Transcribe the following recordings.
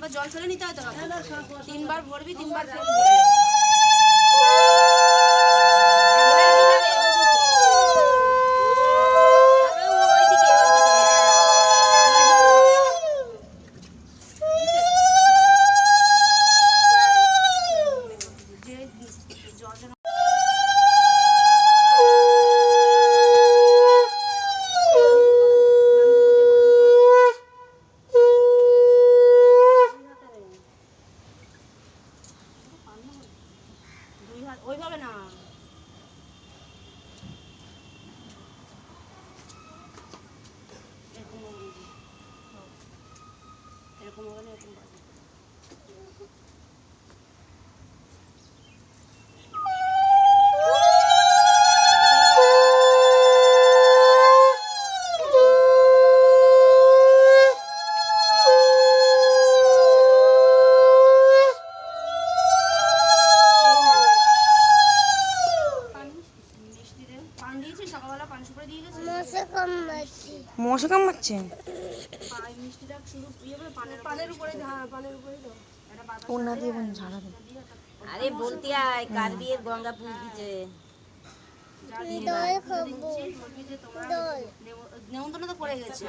তিনবার জল ফেলে নিতে হয় তো, তিনবার ভরবি, তিনবার ফেলবি। ওইভাবে না, এরকম হবে না, এরকম বাজে। মশা কামড়াচ্ছে। আরে বলতে আয়, কার বিয়ের গঙ্গা ফুল দিচ্ছে। নেমন্তন্ন তো করে গেছে।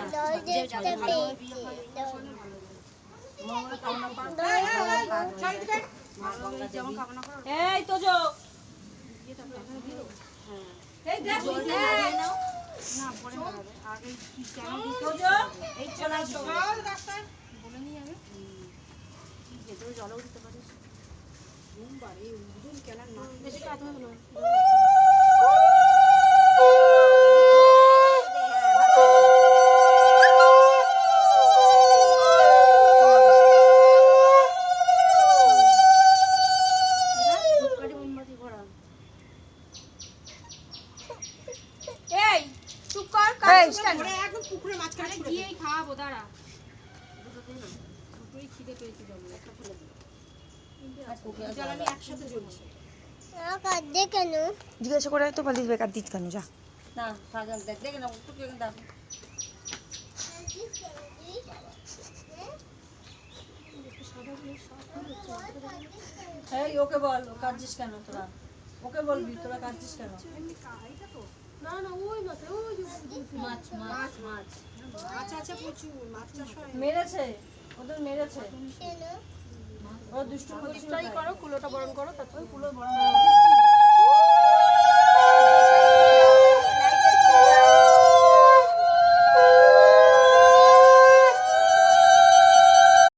এই তো যো না পরে মারাবে আগে কি কেন দিছো এই চলে আসো বলে নি আগে কি ভেতরে জলও দিতে পারিস বাড়ি উদুন কেন না বেশি কাজ হবে না একদম পুকুরে মাঝখানে গিয়েই খাওয়াবো দাঁড়া দুটোই খিদে পেয়েছি একটা ফেলে দিই জ্বালানি একসাথে জ্বলছে কাঁদে কেন জিজ্ঞাসা করে তো পালিয়ে বেকার দিত কেন যা না সাজান দেখে না একটু কেন দাও এই ওকে বল ও কাঁদছিস কেন তোরা ওকে বলবি তোরা কাঁদছিস কেন না না ওই মাছ ওই মাছ মাছ মাছ মাছ আছে প্রচুর মাছ চাষ হয় মেরেছে ওদের মেরেছে ও দুষ্টু প্রতিটাই করো কুলোটা বরণ করো তারপর কুলো বরণ